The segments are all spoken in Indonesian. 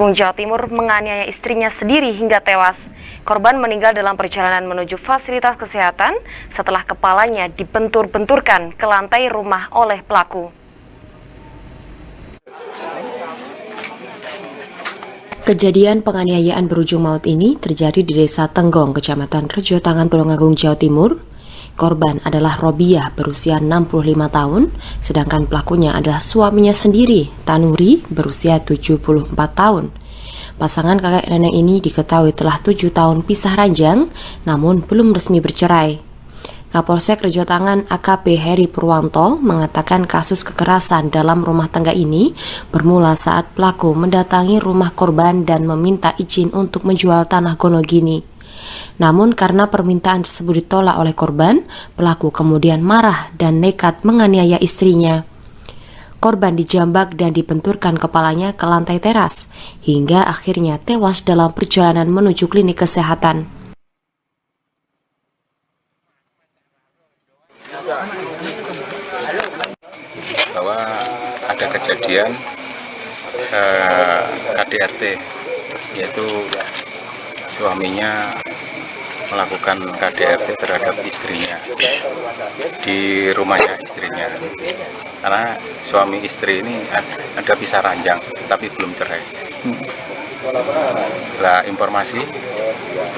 Tulungagung, Jawa Timur menganiaya istrinya sendiri hingga tewas. Korban meninggal dalam perjalanan menuju fasilitas kesehatan setelah kepalanya dibentur-benturkan ke lantai rumah oleh pelaku. Kejadian penganiayaan berujung maut ini terjadi di Desa Tenggong, Kecamatan Rejotangan, Tulungagung, Jawa Timur. Korban adalah Robiah berusia 65 tahun, sedangkan pelakunya adalah suaminya sendiri, Tanuri, berusia 74 tahun. Pasangan kakek nenek ini diketahui telah 7 tahun pisah ranjang, namun belum resmi bercerai. Kapolsek Rejotangan AKP Heri Purwanto mengatakan kasus kekerasan dalam rumah tangga ini bermula saat pelaku mendatangi rumah korban dan meminta izin untuk menjual tanah Gonogini. Namun karena permintaan tersebut ditolak oleh korban, pelaku kemudian marah dan nekat menganiaya istrinya. Korban dijambak dan dibenturkan kepalanya ke lantai teras, hingga akhirnya tewas dalam perjalanan menuju klinik kesehatan. Bahwa ada kejadian KDRT, yaitu suaminya melakukan KDRT terhadap istrinya di rumahnya istrinya, karena suami istri ini ada pisah ranjang tapi belum cerai. Lah, informasi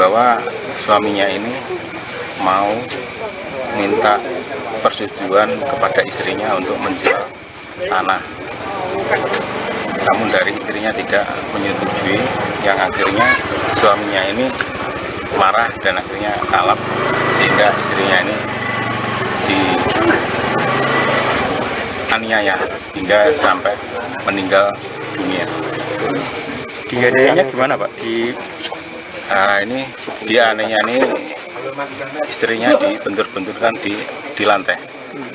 bahwa suaminya ini mau minta persetujuan kepada istrinya untuk menjual tanah, namun dari istrinya tidak menyetujui, yang akhirnya suaminya ini marah dan akhirnya kalap, sehingga istrinya ini dianiaya hingga sampai meninggal dunia. Dianiayanya gimana, Pak? Ini dianiaya ini istrinya dibentur-benturkan di lantai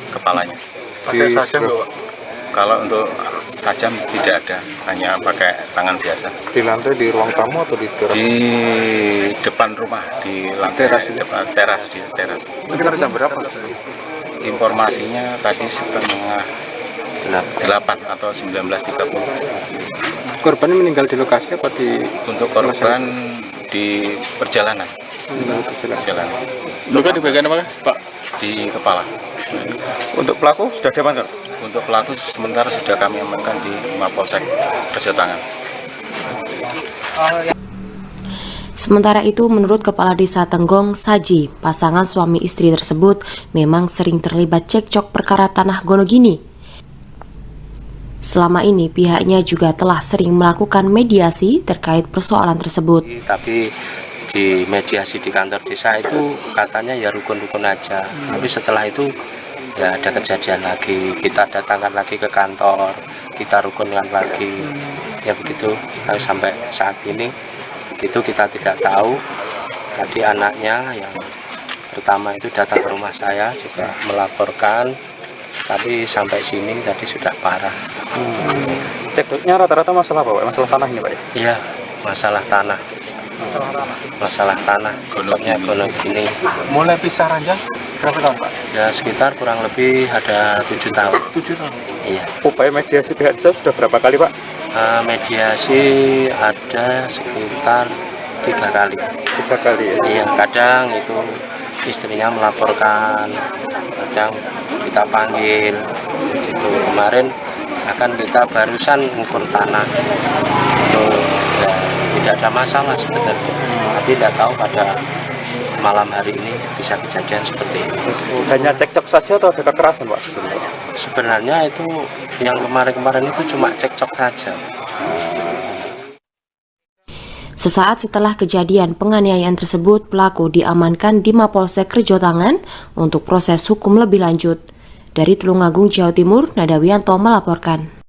kepalanya. Pakai sajam, Pak? Kalau untuk sajam tidak ada, hanya pakai tangan biasa. Di lantai di ruang tamu atau di teras? Di depan rumah, di lantai teras. Sekitar jam berapa? Informasinya tadi setengah 8 atau 19.30. Korban meninggal di lokasi apa di? Untuk korban di perjalanan. Perjalanan. Luka di bagian apa, Pak? Di kepala. Untuk pelaku sudah diamankan? Untuk pelaku sementara sudah kami amankan di Mapolsek Rejotangan. Sementara itu, menurut Kepala Desa Tenggong, Saji, pasangan suami istri tersebut memang sering terlibat cekcok perkara tanah Gonogini. Selama ini pihaknya juga telah sering melakukan mediasi terkait persoalan tersebut. Tapi di mediasi di kantor desa itu katanya ya rukun-rukun aja. Tapi setelah itu ya ada kejadian lagi, kita datangkan lagi ke kantor, kita rukunkan lagi, ya begitu. Sampai saat ini itu kita tidak tahu. Tadi anaknya yang pertama itu datang ke rumah saya juga melaporkan, tapi sampai sini tadi sudah parah. Cekcoknya rata-rata masalah apa, Pak? Masalah tanah ini, Pak? Iya, masalah tanah. Masalah tanah, cekcoknya Gonogini. Mulai pisah ranjang berapa tahun, Pak? Ya sekitar kurang lebih ada 7 tahun. 7 tahun? Iya. Upaya mediasi pihak desa sudah berapa kali, Pak? Mediasi ada sekitar 3 kali. 3 kali ya? Iya, kadang itu istrinya melaporkan, kadang kita panggil. Gitu. Kemarin akan kita barusan ngukur tanah. Itu ya, tidak ada masalah sebenarnya. Tapi tidak tahu pada malam hari ini bisa kejadian seperti ini. Hanya cekcok saja atau ada kekerasan, Pak? Sebenarnya itu yang kemarin-kemarin itu cuma cekcok saja. Sesaat setelah kejadian penganiayaan tersebut, pelaku diamankan di Mapolsek Rejotangan untuk proses hukum lebih lanjut. Dari Tulungagung, Jawa Timur, Nadawianto melaporkan.